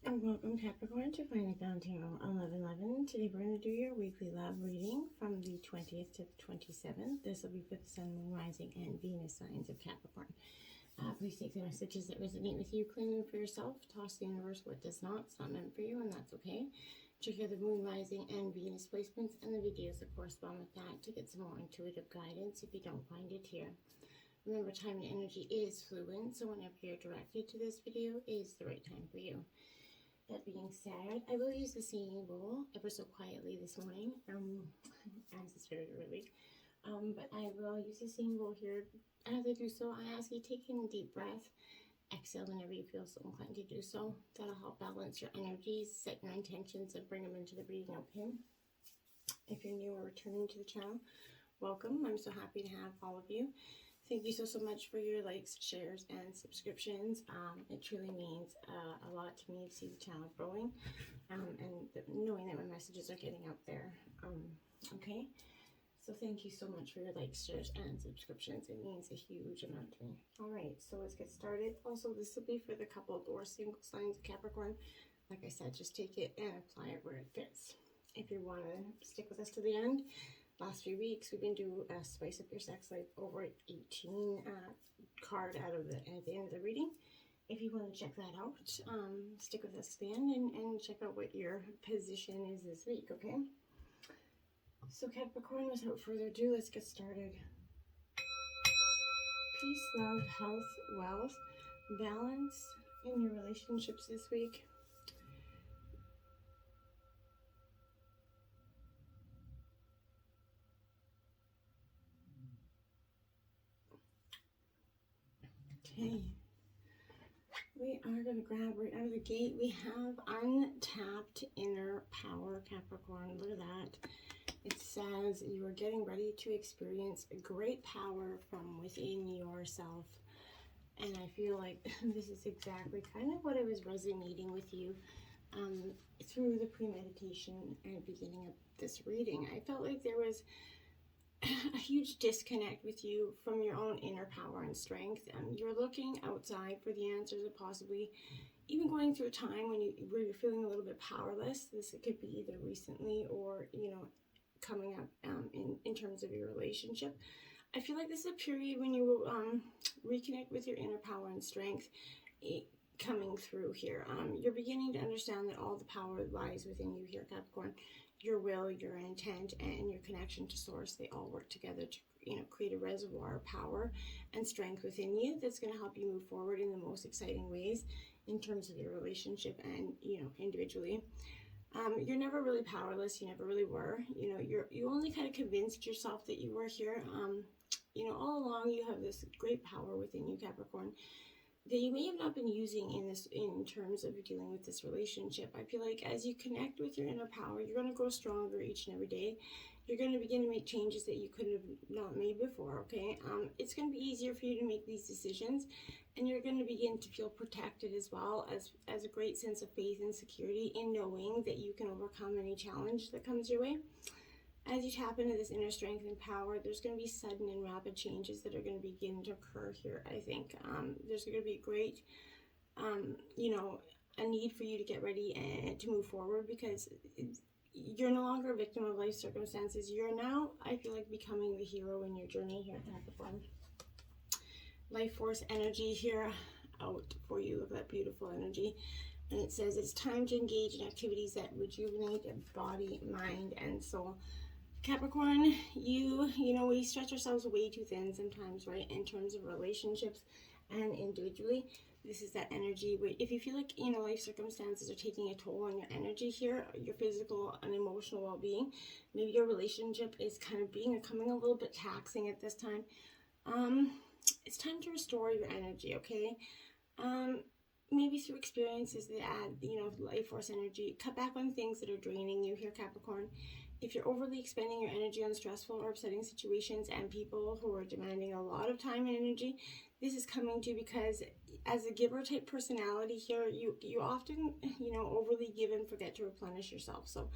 And welcome Capricorn to Find the Ground Tarot 1111. Today we're going to do your weekly love reading from the 20th to the 27th. This will be for the Sun, Moon, Rising, and Venus signs of Capricorn. Please take the messages that resonate with you, claim them for yourself, toss the universe what does not. It's not meant for you, and that's okay. Check out the Moon, Rising, and Venus placements and the videos that correspond with that to get some more intuitive guidance if you don't find it here. Remember, time and energy is fluid, so whenever you're directed to this video is the right time for you. That being said, I will use the singing bowl ever so quietly this morning, as it's very early. But I will use the singing bowl here. As I do so, I ask you take in a deep breath, exhale whenever you feel so inclined to do so. That'll help balance your energies, set your intentions, and bring them into the reading, okay? If you're new or returning to the channel, welcome. I'm so happy to have all of you. Thank you so much for your likes, shares, and subscriptions. It truly means a lot to me to see the channel growing and knowing that my messages are getting out there. Okay, so thank you so much for your likes, shares, and subscriptions. It means a huge amount to me. All right, so let's get started. Also, this will be for the coupled or single signs of Capricorn. Like I said, just take it and apply it where it fits. If you want to stick with us to the end, last few weeks we've been doing Spice Up Your Sex Life, over 18 card out of at the end of the reading. If you want to check that out, stick with us to the end and check out what your position is this week, okay? So Capricorn, without further ado, let's get started. Peace, love, health, wealth, balance in your relationships this week. Okay, we are going to grab right out of the gate. We have Untapped Inner Power, Capricorn. Look at that. It says you are getting ready to experience great power from within yourself. And I feel like this is exactly kind of what I was resonating with you through the premeditation and beginning of this reading. I felt like there was a huge disconnect with you from your own inner power and strength. You're looking outside for the answers, and possibly even going through a time where you're feeling a little bit powerless. This could be either recently or, you know, coming up in terms of your relationship. I feel like this is a period when you will reconnect with your inner power and strength coming through here. You're beginning to understand that all the power lies within you here, Capricorn. Your will, your intent, and your connection to source, they all work together to, you know, create a reservoir of power and strength within you that's going to help you move forward in the most exciting ways in terms of your relationship and, you know, individually. You're never really powerless. You never really were. You know, you only kind of convinced yourself that you were here. You know, all along you have this great power within you, Capricorn, that you may have not been using in terms of dealing with this relationship. I feel like as you connect with your inner power, you're going to grow stronger each and every day. You're going to begin to make changes that you could have not made before, okay? It's going to be easier for you to make these decisions, and you're going to begin to feel protected as well, as a great sense of faith and security in knowing that you can overcome any challenge that comes your way. As you tap into this inner strength and power, there's going to be sudden and rapid changes that are going to begin to occur here, I think. There's going to be great, you know, a need for you to get ready and to move forward, because you're no longer a victim of life circumstances. You're now, I feel like, becoming the hero in your journey here, Capricorn. Life force energy here out for you. Look at that beautiful energy. And it says it's time to engage in activities that rejuvenate body, mind, and soul. Capricorn, you know, we stretch ourselves way too thin sometimes, right, in terms of relationships and individually. This is that energy where if you feel like, you know, life circumstances are taking a toll on your energy here, your physical and emotional well-being, maybe your relationship is kind of becoming a little bit taxing at this time. It's time to restore your energy, okay? Maybe through experiences that add, you know, life force energy. Cut back on things that are draining you here, Capricorn. If you're overly expending your energy on stressful or upsetting situations and people who are demanding a lot of time and energy, this is coming to because as a giver type personality here, you often, you know, overly give and forget to replenish yourself. So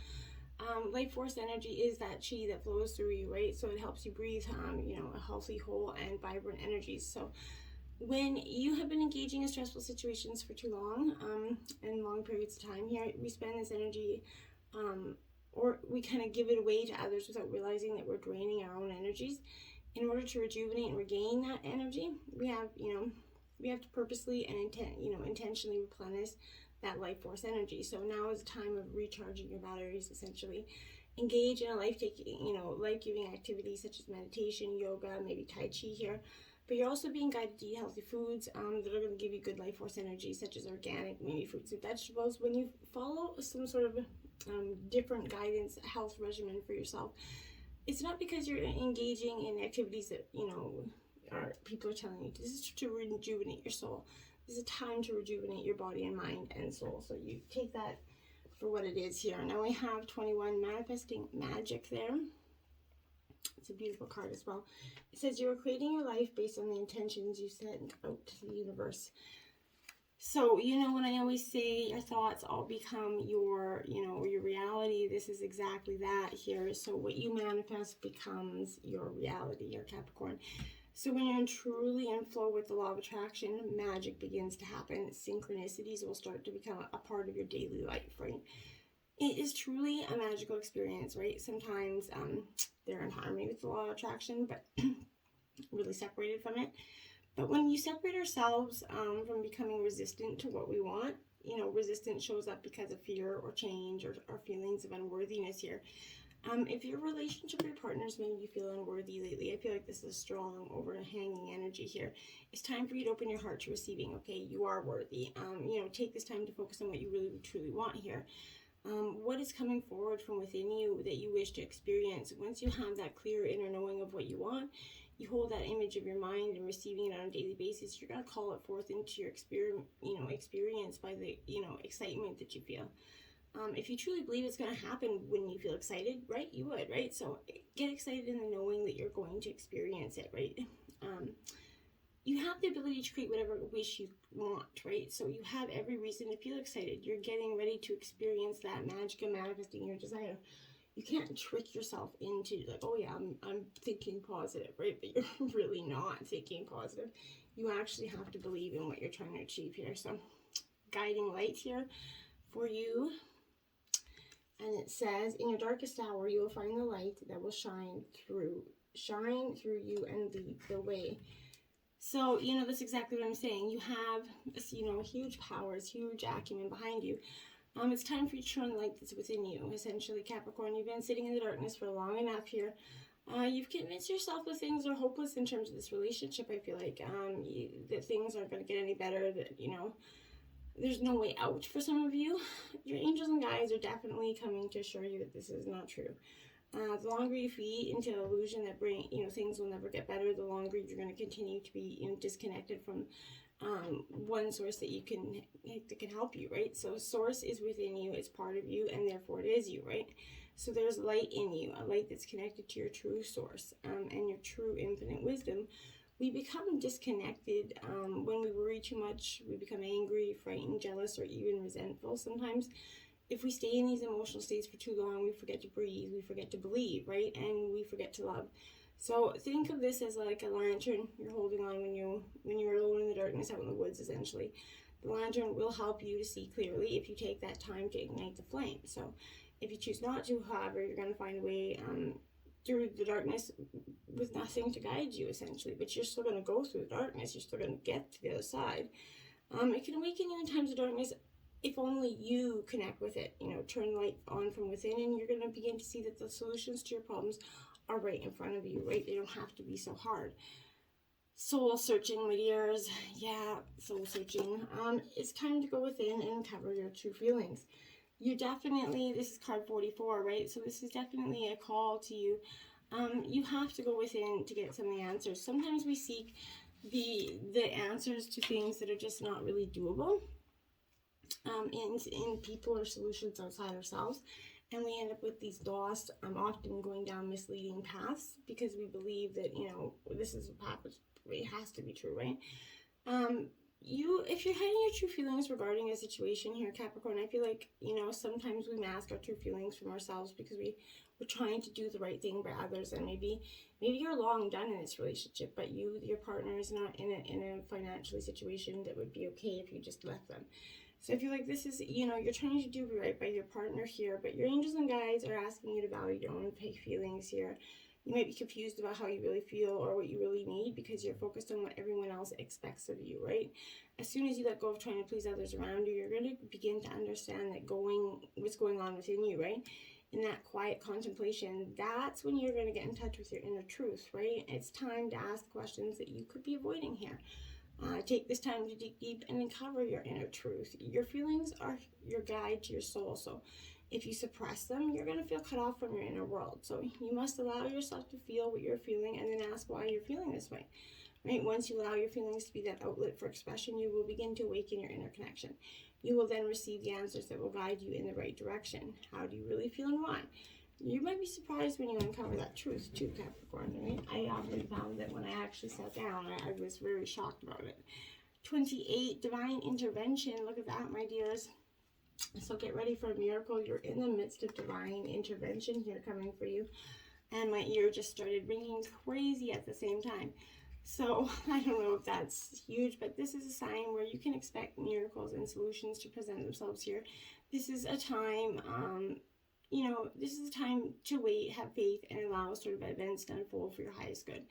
life force energy is that chi that flows through you, right? So it helps you breathe, you know, a healthy, whole, and vibrant energies. So When you have been engaging in stressful situations for too long, and long periods of time here, we spend this energy, or we kind of give it away to others without realizing that we're draining our own energies. In order to rejuvenate and regain that energy, we have to purposely and intentionally replenish that life force energy. So now is the time of recharging your batteries, essentially. Engage in a life-giving activities such as meditation, yoga, maybe Tai Chi here. But you're also being guided to eat healthy foods that are going to give you good life force energy, such as organic, maybe fruits and vegetables. When you follow some sort of different guidance, health regimen for yourself, it's not because you're engaging in activities that, people are telling you. This is to rejuvenate your soul. This is a time to rejuvenate your body and mind and soul. So you take that for what it is here. Now we have 21, manifesting magic there. It's a beautiful card as well. It says you are creating your life based on the intentions you send out to the universe. So, when I always say your thoughts all become your reality, this is exactly that here. So what you manifest becomes your reality, your Capricorn. So when you're truly in flow with the law of attraction, magic begins to happen. Synchronicities will start to become a part of your daily life, right? It is truly a magical experience, right? Sometimes they're in harmony with the law of attraction, but really separated from it. But when you separate ourselves from becoming resistant to what we want, resistance shows up because of fear or change or feelings of unworthiness here. If your relationship with your partner's made you feel unworthy lately, I feel like this is a strong, overhanging energy here. It's time for you to open your heart to receiving, okay? You are worthy. Take this time to focus on what you really, truly want here. What is coming forward from within you that you wish to experience? Once you have that clear inner knowing of what you want, you hold that image of your mind and receiving it on a daily basis, you're going to call it forth into your experience by the, excitement that you feel. If you truly believe it's going to happen when you feel excited, right, you would, right? So get excited in the knowing that you're going to experience it, right? You have the ability to create whatever wish you want, right? So you have every reason to feel excited. You're getting ready to experience that magic of manifesting your desire. You can't trick yourself into like, oh yeah, I'm thinking positive, right? But you're really not thinking positive. You actually have to believe in what you're trying to achieve here. So guiding light here for you. And it says, in your darkest hour, you will find the light that will shine through you and lead the way. So, that's exactly what I'm saying. You have, huge powers, huge acumen behind you. It's time for you to turn the light that's within you, essentially, Capricorn. You've been sitting in the darkness for long enough here. You've convinced yourself that things are hopeless in terms of this relationship, I feel like, that things aren't going to get any better, that, there's no way out for some of you. Your angels and guides are definitely coming to assure you that this is not true. The longer you feed into an illusion that things will never get better, the longer you're going to continue to be disconnected from one source that can help you, right? So source is within you, it's part of you, and therefore it is you, right? So there's light in you, a light that's connected to your true source and your true infinite wisdom. We become disconnected when we worry too much. We become angry, frightened, jealous, or even resentful sometimes. If we stay in these emotional states for too long, we forget to breathe, we forget to believe, right? And we forget to love. So think of this as like a lantern you're holding on when you're alone in the darkness out in the woods, essentially. The lantern will help you to see clearly if you take that time to ignite the flame. So if you choose not to, however, you're going to find a way through the darkness with nothing to guide you, essentially. But you're still going to go through the darkness. You're still going to get to the other side. It can awaken you in times of darkness if only you connect with it. Turn light on from within, and you're going to begin to see that the solutions to your problems are right in front of you, right? They don't have to be so hard. Soul searching, my dears. Yeah, soul searching. It's time to go within and uncover your true feelings. You definitely, this is card 44, right? So this is definitely a call to you. You have to go within to get some of the answers. Sometimes we seek the answers to things that are just not really doable in people or solutions outside ourselves. And we end up with these lost, often going down misleading paths because we believe that, this is a path which it has to be true, right? if you're hiding your true feelings regarding a situation here, Capricorn, I feel like, sometimes we mask our true feelings from ourselves because we're trying to do the right thing by others, and maybe you're long done in this relationship, but your partner is not in a financially situation that would be okay if you just left them. So I feel like this is, you're trying to do right by your partner here, but your angels and guides are asking you to value your own feelings here. You might be confused about how you really feel or what you really need because you're focused on what everyone else expects of you, right? As soon as you let go of trying to please others around you, you're going to begin to understand what's going on within you, right? In that quiet contemplation, that's when you're going to get in touch with your inner truth, right? It's time to ask questions that you could be avoiding here. Take this time to dig deep and uncover your inner truth. Your feelings are your guide to your soul, so if you suppress them, you're going to feel cut off from your inner world. So you must allow yourself to feel what you're feeling and then ask why you're feeling this way. Right? Once you allow your feelings to be that outlet for expression, you will begin to awaken your inner connection. You will then receive the answers that will guide you in the right direction. How do you really feel and why? You might be surprised when you uncover that truth too, Capricorn. Right? I often found that when I actually sat down, I was very shocked about it. 28, divine intervention. Look at that, my dears. So get ready for a miracle. You're in the midst of divine intervention here coming for you. And my ear just started ringing crazy at the same time. So I don't know if that's huge, but this is a sign where you can expect miracles and solutions to present themselves here. This is a time, this is a time to wait, have faith, and allow sort of events to unfold for your highest good.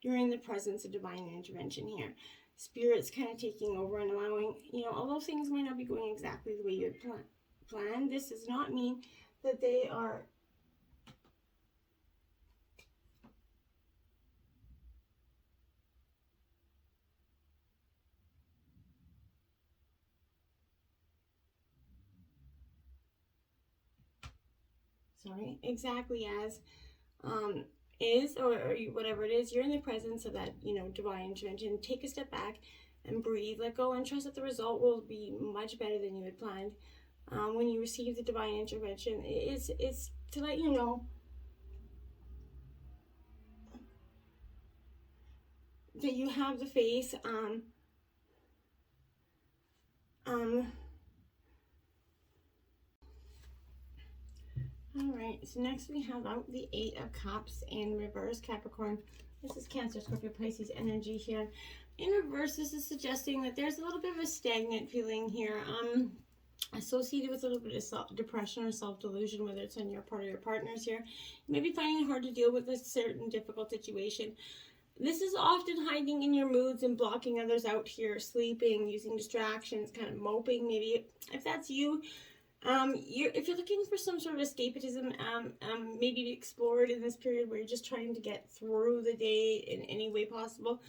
You're in the presence of divine intervention here. Spirit's kind of taking over and allowing, although things might not be going exactly the way you had planned, this does not mean that they are exactly as is, or whatever it is. You're in the presence of that, divine intervention. Take a step back and breathe, let go, and trust that the result will be much better than you had planned. When you receive the divine intervention, it's to let you know that you have the faith. All right, so next we have out the 8 of Cups in reverse, Capricorn. This is Cancer, Scorpio, Pisces energy here. In reverse, this is suggesting that there's a little bit of a stagnant feeling here, associated with a little bit of depression or self-delusion, whether it's on your part or your partner's here. You may be finding it hard to deal with a certain difficult situation. This is often hiding in your moods and blocking others out here, sleeping, using distractions, kind of moping. Maybe if that's you, if you're looking for some sort of escapism, maybe be explored in this period where you're just trying to get through the day in any way possible.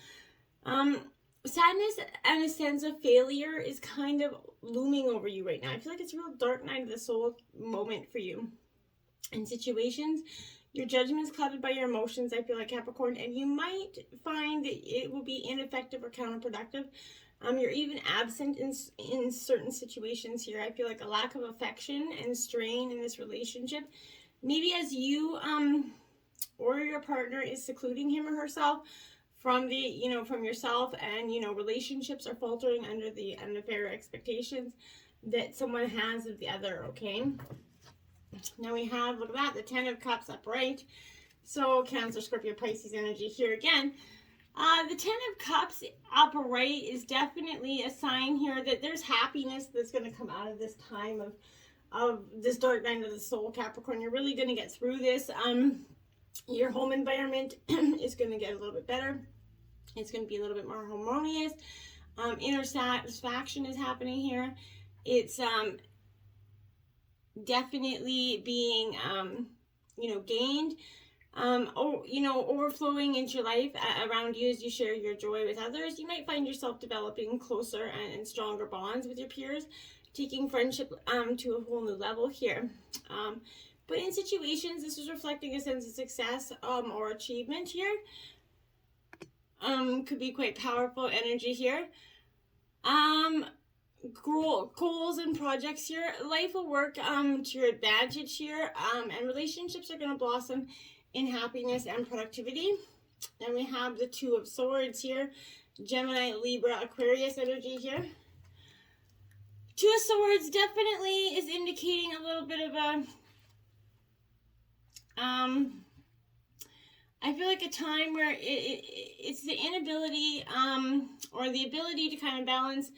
Sadness and a sense of failure is kind of looming over you right now. I feel like it's a real dark night of the soul moment for you. In situations, your judgment is clouded by your emotions, I feel like, Capricorn, and you might find that it will be ineffective or counterproductive. You're even absent in certain situations here. I feel like a lack of affection and strain in this relationship. Maybe as you or your partner is secluding him or herself from from yourself, and relationships are faltering under the unfair expectations that someone has of the other. Okay, now we have, look at that, the 10 of Cups upright. So Cancer, Scorpio, Pisces energy here again. The 10 of Cups upright is definitely a sign here that there's happiness that's going to come out of this time of this dark night of the soul, Capricorn. You're really going to get through this. Your home environment is going to get a little bit better. It's going to be a little bit more harmonious. Inner satisfaction is happening here. It's definitely being gained. Overflowing into your life around you as you share your joy with others. You might find yourself developing closer and stronger bonds with your peers, taking friendship to a whole new level here. But in situations, this is reflecting a sense of success or achievement here. Could be quite powerful energy here. Goals and projects here. Life will work to your advantage here, and relationships are going to blossom in happiness and productivity. Then we have the 2 of Swords here. Gemini, Libra, Aquarius energy here. Two of Swords definitely is indicating a little bit of a, I feel like a time where it's the inability, or the ability to kind of balance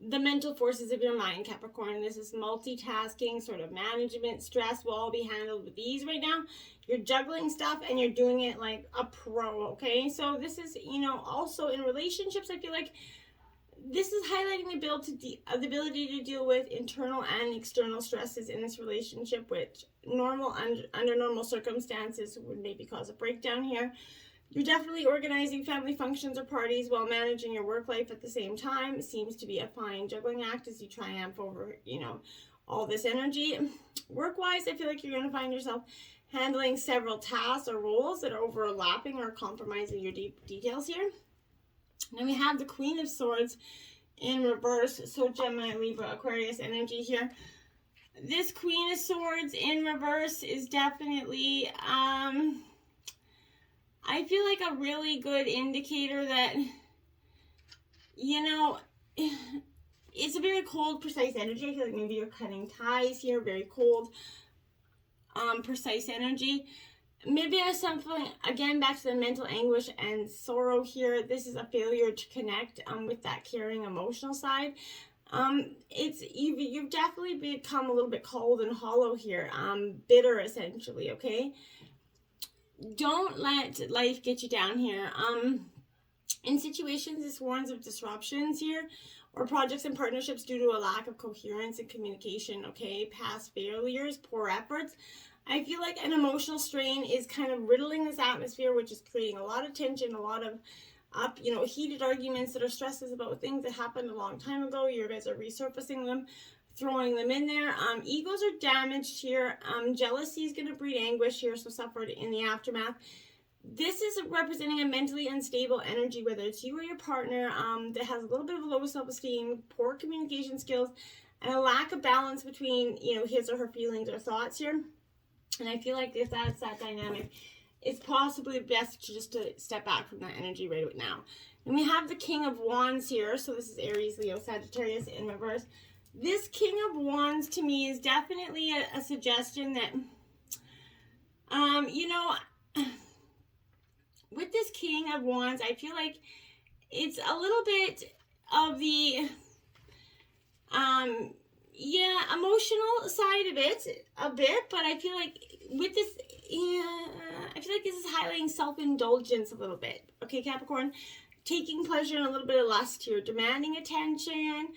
the mental forces of your mind, Capricorn. This is multitasking, sort of management. Stress will all be handled with ease right now. You're juggling stuff and you're doing it like a pro, okay? So this is, you know, also in relationships, I feel like this is highlighting the ability to deal with internal and external stresses in this relationship, which under normal circumstances would maybe cause a breakdown here. You're definitely organizing family functions or parties while managing your work life at the same time. It seems to be a fine juggling act as you triumph over, you know, all this energy. Work-wise, I feel like you're going to find yourself handling several tasks or roles that are overlapping or compromising your details here. Now we have the Queen of Swords in reverse. So Gemini, Libra, Aquarius energy here. This Queen of Swords in reverse is definitely, I feel like a really good indicator that, you know, it's a very cold, precise energy. I feel like maybe you're cutting ties here, very cold, precise energy. Maybe there's something, again, back to the mental anguish and sorrow here. This is a failure to connect with that caring emotional side. You've definitely become a little bit cold and hollow here, bitter essentially, okay? Don't let life get you down here. In situations, this warns of disruptions here, or projects and partnerships due to a lack of coherence and communication, okay? Past failures, poor efforts. I feel like an emotional strain is kind of riddling this atmosphere, which is creating a lot of tension, a lot of heated arguments that are stresses about things that happened a long time ago. You guys are resurfacing them, throwing them in there. Egos are damaged here. Jealousy is going to breed anguish here, so suffered in the aftermath. This is representing a mentally unstable energy, whether it's you or your partner, that has a little bit of low self-esteem, poor communication skills, and a lack of balance between, you know, his or her feelings or thoughts here. And I feel like if that's that dynamic, it's possibly best to step back from that energy right now. And we have the King of Wands here. So this is Aries, Leo, Sagittarius in reverse. This King of Wands to me is definitely a suggestion that, you know, with this King of Wands, I feel like it's a little bit of the, emotional side of it a bit, but I feel like with this, I feel like this is highlighting self-indulgence a little bit. Okay, Capricorn, taking pleasure in a little bit of lust here, demanding attention,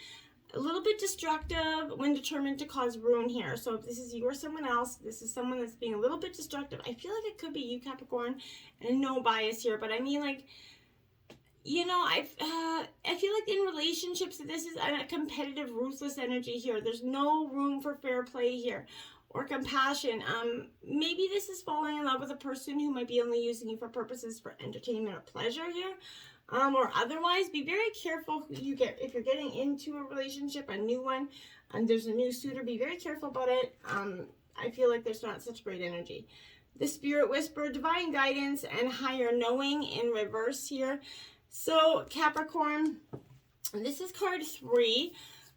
a little bit destructive when determined to cause ruin here. So if this is you or someone else, this is someone that's being a little bit destructive. I feel like it could be you, Capricorn, and no bias here, but I mean, like, you know, I feel like in relationships, this is a competitive, ruthless energy here. There's no room for fair play here or compassion. Maybe this is falling in love with a person who might be only using you for purposes for entertainment or pleasure here. Or otherwise, be very careful who you get. If you're getting into a relationship, a new one, and there's a new suitor, be very careful about it. I feel like there's not such great energy. The Spirit Whisper, divine guidance, and higher knowing in reverse here. So Capricorn, this is card 3.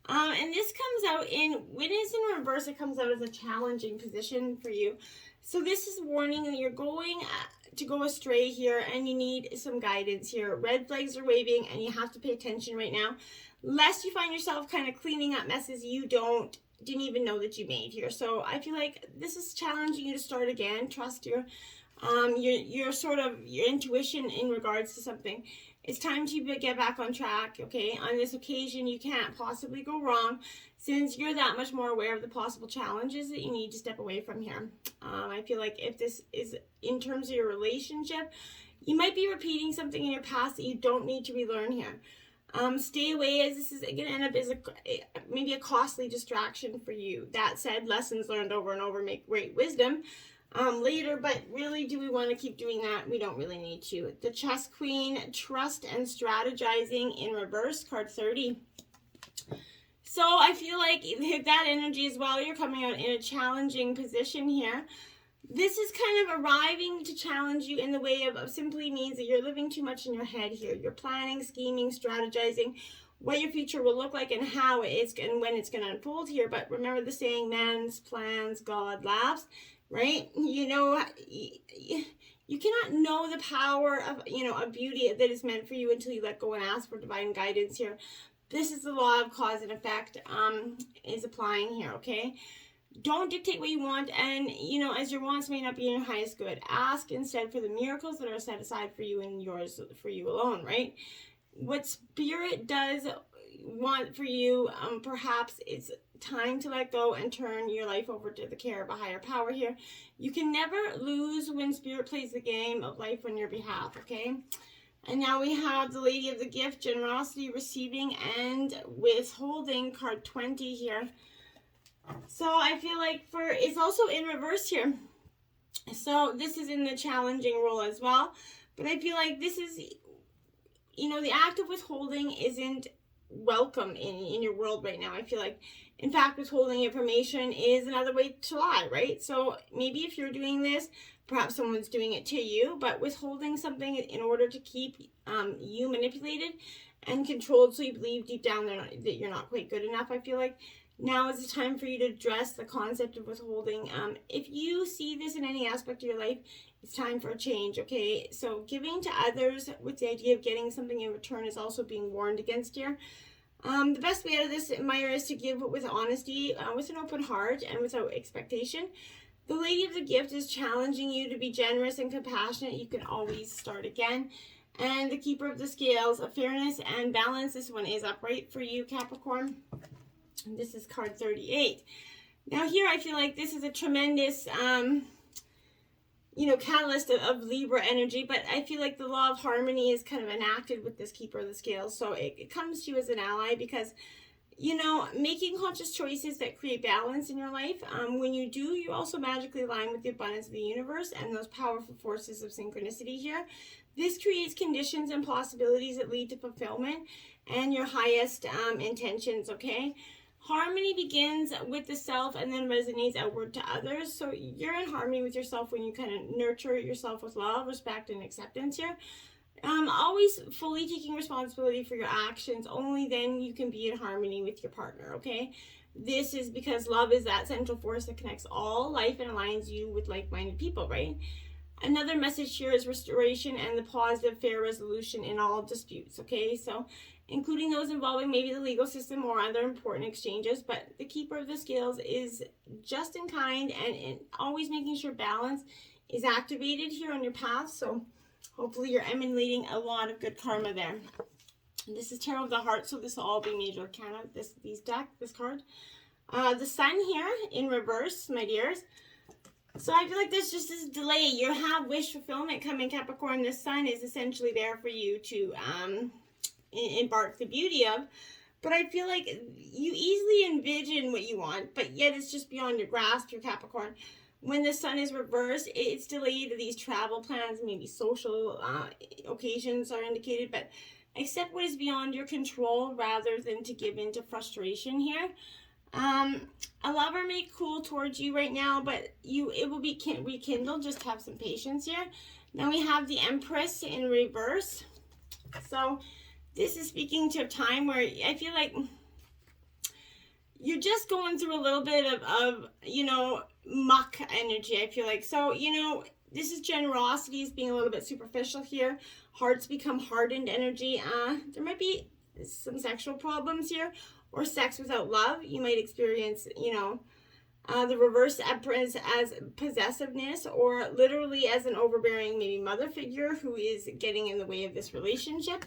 And this comes out when it's in reverse, it comes out as a challenging position for you. So this is warning that you're going to go astray here and you need some guidance here. Red flags are waving and you have to pay attention right now, lest you find yourself kind of cleaning up messes you didn't even know that you made here. So I feel like this is challenging you to start again. Trust your intuition in regards to something. It's time to get back on track, okay? On this occasion, you can't possibly go wrong since you're that much more aware of the possible challenges that you need to step away from here. I feel like if this is in terms of your relationship, you might be repeating something in your past that you don't need to relearn here. Stay away, as this is going to end up as maybe a costly distraction for you. That said, lessons learned over and over make great wisdom. Later, but really, do we want to keep doing that? We don't really need to. The Chess Queen, trust and strategizing in reverse, card 30. So I feel like that energy as well, you're coming out in a challenging position here. This is kind of arriving to challenge you in the way of simply means that you're living too much in your head here. You're planning, scheming, strategizing what your future will look like and how it's and when it's going to unfold here. But remember the saying, man's plans, God laughs, right? You know, you cannot know the power of, you know, a beauty that is meant for you until you let go and ask for divine guidance here. This is the law of cause and effect is applying here, okay? Don't dictate what you want, and, you know, as your wants may not be in your highest good. Ask instead for the miracles that are set aside for you and yours for you alone, right? What Spirit does want for you, perhaps it's time to let go and turn your life over to the care of a higher power here. You can never lose when Spirit plays the game of life on your behalf, okay? And now we have the Lady of the Gift, generosity, receiving, and withholding, card 20 here. So I feel like it's also in reverse here. So this is in the challenging role as well. But I feel like this is, you know, the act of withholding isn't welcome in your world right now. I feel like, in fact, withholding information is another way to lie, right? So maybe if you're doing this, perhaps someone's doing it to you, but withholding something in order to keep you manipulated and controlled, so you believe deep down that you're not quite good enough. I feel like now is the time for you to address the concept of withholding. If you see this in any aspect of your life, it's time for a change, okay? So giving to others with the idea of getting something in return is also being warned against here. The best way out of this, Maya, is to give with honesty, with an open heart, and without expectation. The Lady of the Gift is challenging you to be generous and compassionate. You can always start again. And the Keeper of the Scales, of fairness and balance. This one is upright for you, Capricorn. This is card 38. Now here I feel like this is a tremendous, you know, catalyst of Libra energy, but I feel like the law of harmony is kind of enacted with this Keeper of the Scales. So it comes to you as an ally because, you know, making conscious choices that create balance in your life, when you do, you also magically align with the abundance of the universe and those powerful forces of synchronicity here. This creates conditions and possibilities that lead to fulfillment and your highest intentions, okay? Harmony begins with the self and then resonates outward to others. So you're in harmony with yourself when you kind of nurture yourself with love, respect, and acceptance here. Always fully taking responsibility for your actions. Only then you can be in harmony with your partner, okay? This is because love is that central force that connects all life and aligns you with like-minded people, right? Another message here is restoration and the positive, fair resolution in all disputes, okay? So including those involving maybe the legal system or other important exchanges, but the Keeper of the Scales is just in kind and always making sure balance is activated here on your path. So hopefully you're emanating a lot of good karma there. This is Tarot of the Heart, so this will all be major arcana, this card. The Sun here in reverse, my dears. So I feel like there's just this delay. You have wish fulfillment coming, Capricorn. The Sun is essentially there for you to embark the beauty of, but I feel like you easily envision what you want, but yet it's just beyond your grasp, your Capricorn. When the Sun is reversed, it's delayed. These travel plans, maybe social occasions are indicated, but accept what is beyond your control rather than to give in to frustration here. A lover may cool towards you right now, but it will be rekindled. Just have some patience here. Now we have the Empress in reverse. So this is speaking to a time where I feel like you're just going through a little bit of you know, muck energy, I feel like. So, you know, this is generosity is being a little bit superficial here. Hearts become hardened energy. There might be some sexual problems here or sex without love. You might experience, you know, the reverse Empress as possessiveness or literally as an overbearing maybe mother figure who is getting in the way of this relationship.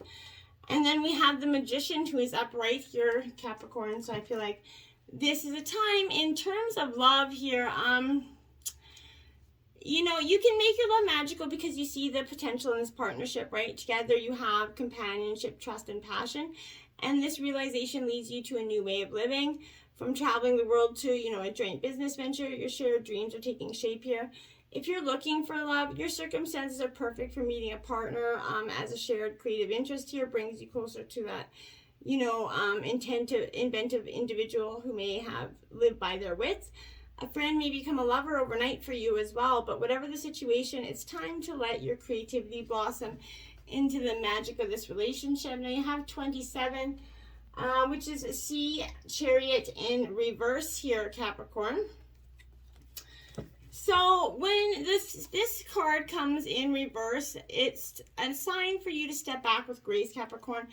And then we have the Magician who is upright here, Capricorn. So I feel like this is a time in terms of love here. You know, you can make your love magical because you see the potential in this partnership, right? Together you have companionship, trust, and passion. And this realization leads you to a new way of living. From traveling the world to, you know, a joint business venture, your shared dreams are taking shape here. If you're looking for love, your circumstances are perfect for meeting a partner as a shared creative interest here brings you closer to that, you know, inventive individual who may have lived by their wits. A friend may become a lover overnight for you as well, but whatever the situation, it's time to let your creativity blossom into the magic of this relationship. Now you have 27, which is a Sea Chariot in reverse here, Capricorn. So when this card comes in reverse, it's a sign for you to step back with grace, Capricorn.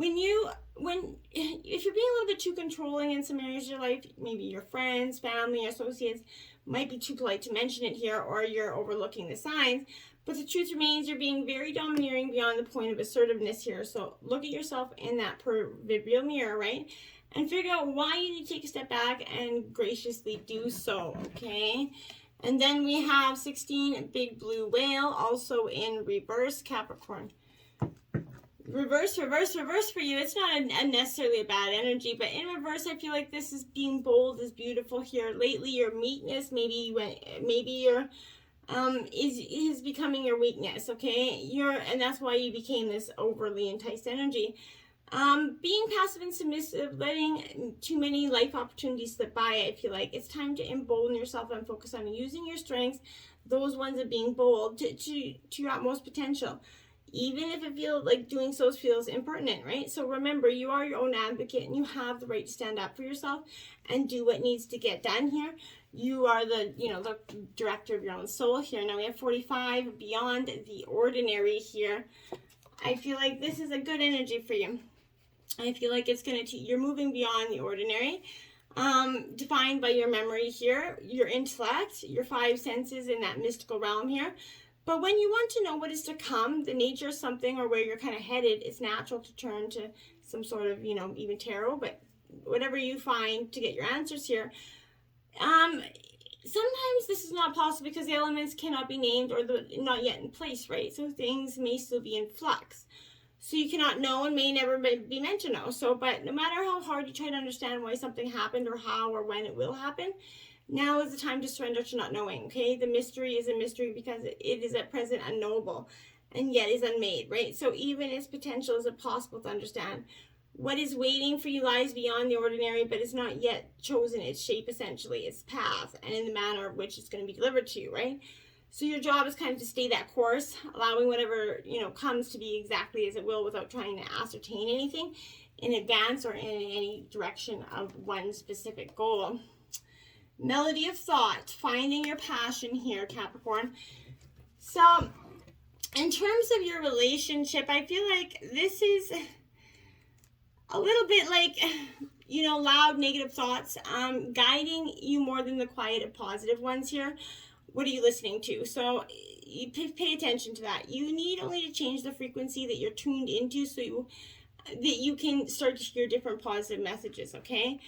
If you're being a little bit too controlling in some areas of your life, maybe your friends, family, associates might be too polite to mention it here, or you're overlooking the signs. But the truth remains, you're being very domineering beyond the point of assertiveness here. So look at yourself in that proverbial mirror, right? And figure out why you need to take a step back and graciously do so, okay? And then we have 16, Big Blue Whale, also in reverse, Capricorn. Reverse, reverse, reverse for you. It's not necessarily a bad energy, but in reverse, I feel like this is being bold is beautiful here. Lately, your meekness, maybe your is becoming your weakness, okay? And that's why you became this overly enticed energy. Being passive and submissive, letting too many life opportunities slip by, I feel like it's time to embolden yourself and focus on using your strengths, those ones of being bold, to your utmost potential. Even if it feels like doing so feels impertinent, right? So remember, you are your own advocate and you have the right to stand up for yourself and do what needs to get done here. You are the director of your own soul here. Now we have 45, Beyond the Ordinary here. I feel like this is a good energy for you. I feel like it's going to, you're moving beyond the ordinary, defined by your memory here, your intellect, your 5 senses in that mystical realm here. But when you want to know what is to come, the nature of something or where you're kind of headed, it's natural to turn to some sort of, even tarot, but whatever you find to get your answers here. Sometimes this is not possible because the elements cannot be named or not yet in place, right? So things may still be in flux. So you cannot know and may never be meant to know. So, but no matter how hard you try to understand why something happened or how or when it will happen, now is the time to surrender to not knowing, okay? The mystery is a mystery because it is at present unknowable and yet is unmade, right? So even its potential is impossible to understand. What is waiting for you lies beyond the ordinary, but is not yet chosen its shape, essentially, its path, and in the manner of which it's going to be delivered to you, right? So your job is kind of to stay that course, allowing whatever, comes to be exactly as it will without trying to ascertain anything in advance or in any direction of one specific goal. Melody of Thought, finding your passion here, Capricorn. So, in terms of your relationship, I feel like this is a little bit like, loud negative thoughts, guiding you more than the quiet and positive ones here. What are you listening to? So you pay attention to that. You need only to change the frequency that you're tuned into so that you can start to hear different positive messages, okay?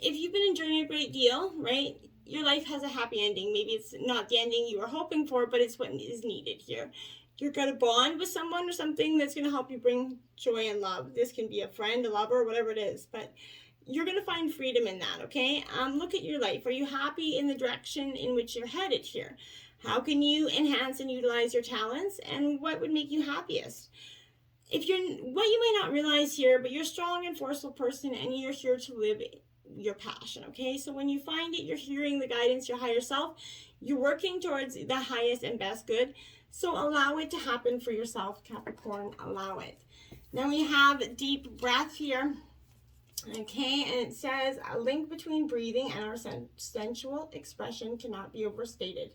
If you've been enjoying a great deal, right, your life has a happy ending. Maybe it's not the ending you were hoping for, but it's what is needed here. You're going to bond with someone or something that's going to help you bring joy and love. This can be a friend, a lover, whatever it is, but you're going to find freedom in that, okay? Look at your life. Are you happy in the direction in which you're headed here? How can you enhance and utilize your talents, and what would make you happiest? What you may not realize here, but you're a strong and forceful person, and you're here to live your passion, okay? So when you find it, you're hearing the guidance, your higher self, you're working towards the highest and best good. So allow it to happen for yourself, Capricorn. Allow it. Now we have deep breath here. Okay, and it says, a link between breathing and our sensual expression cannot be overstated.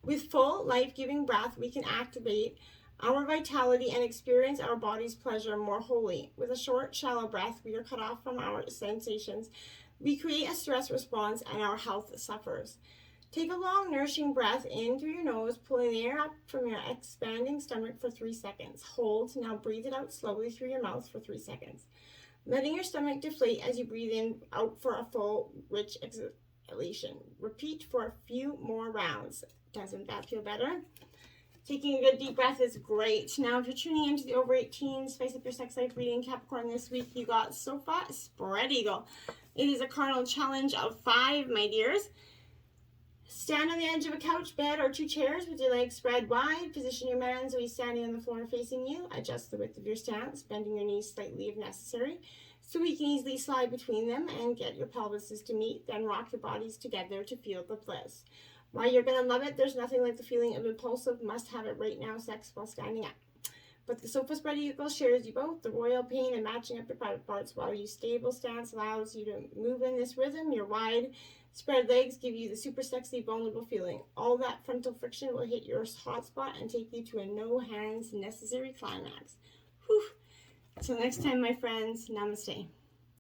With full, life-giving breath, we can activate our vitality and experience our body's pleasure more wholly. With a short, shallow breath, we are cut off from our sensations. We create a stress response and our health suffers. Take a long, nourishing breath in through your nose, pulling the air up from your expanding stomach for 3 seconds. Hold. Now breathe it out slowly through your mouth for 3 seconds. Letting your stomach deflate as you breathe in, out for a full, rich exhalation. Repeat for a few more rounds. Doesn't that feel better? Taking a good deep breath is great. Now, if you're tuning into the over 18 Spice Up Your Sex Life reading, Capricorn, this week you got Sofa Spread Eagle. It is a cardinal challenge of 5, my dears. Stand on the edge of a couch, bed, or 2 chairs with your legs spread wide. Position your man so he's standing on the floor facing you. Adjust the width of your stance, bending your knees slightly if necessary. so we can easily slide between them and get your pelvises to meet, then rock your bodies together to feel the bliss. While you're going to love it, there's nothing like the feeling of impulsive, must-have-it-right-now sex while standing up. But the sofa spread eagle shares you both, the royal pain and matching up your private parts, while your stable stance allows you to move in this rhythm. Your wide spread legs give you the super sexy, vulnerable feeling. All that frontal friction will hit your hot spot and take you to a no hands necessary climax. Whew. Until next time, my friends, namaste.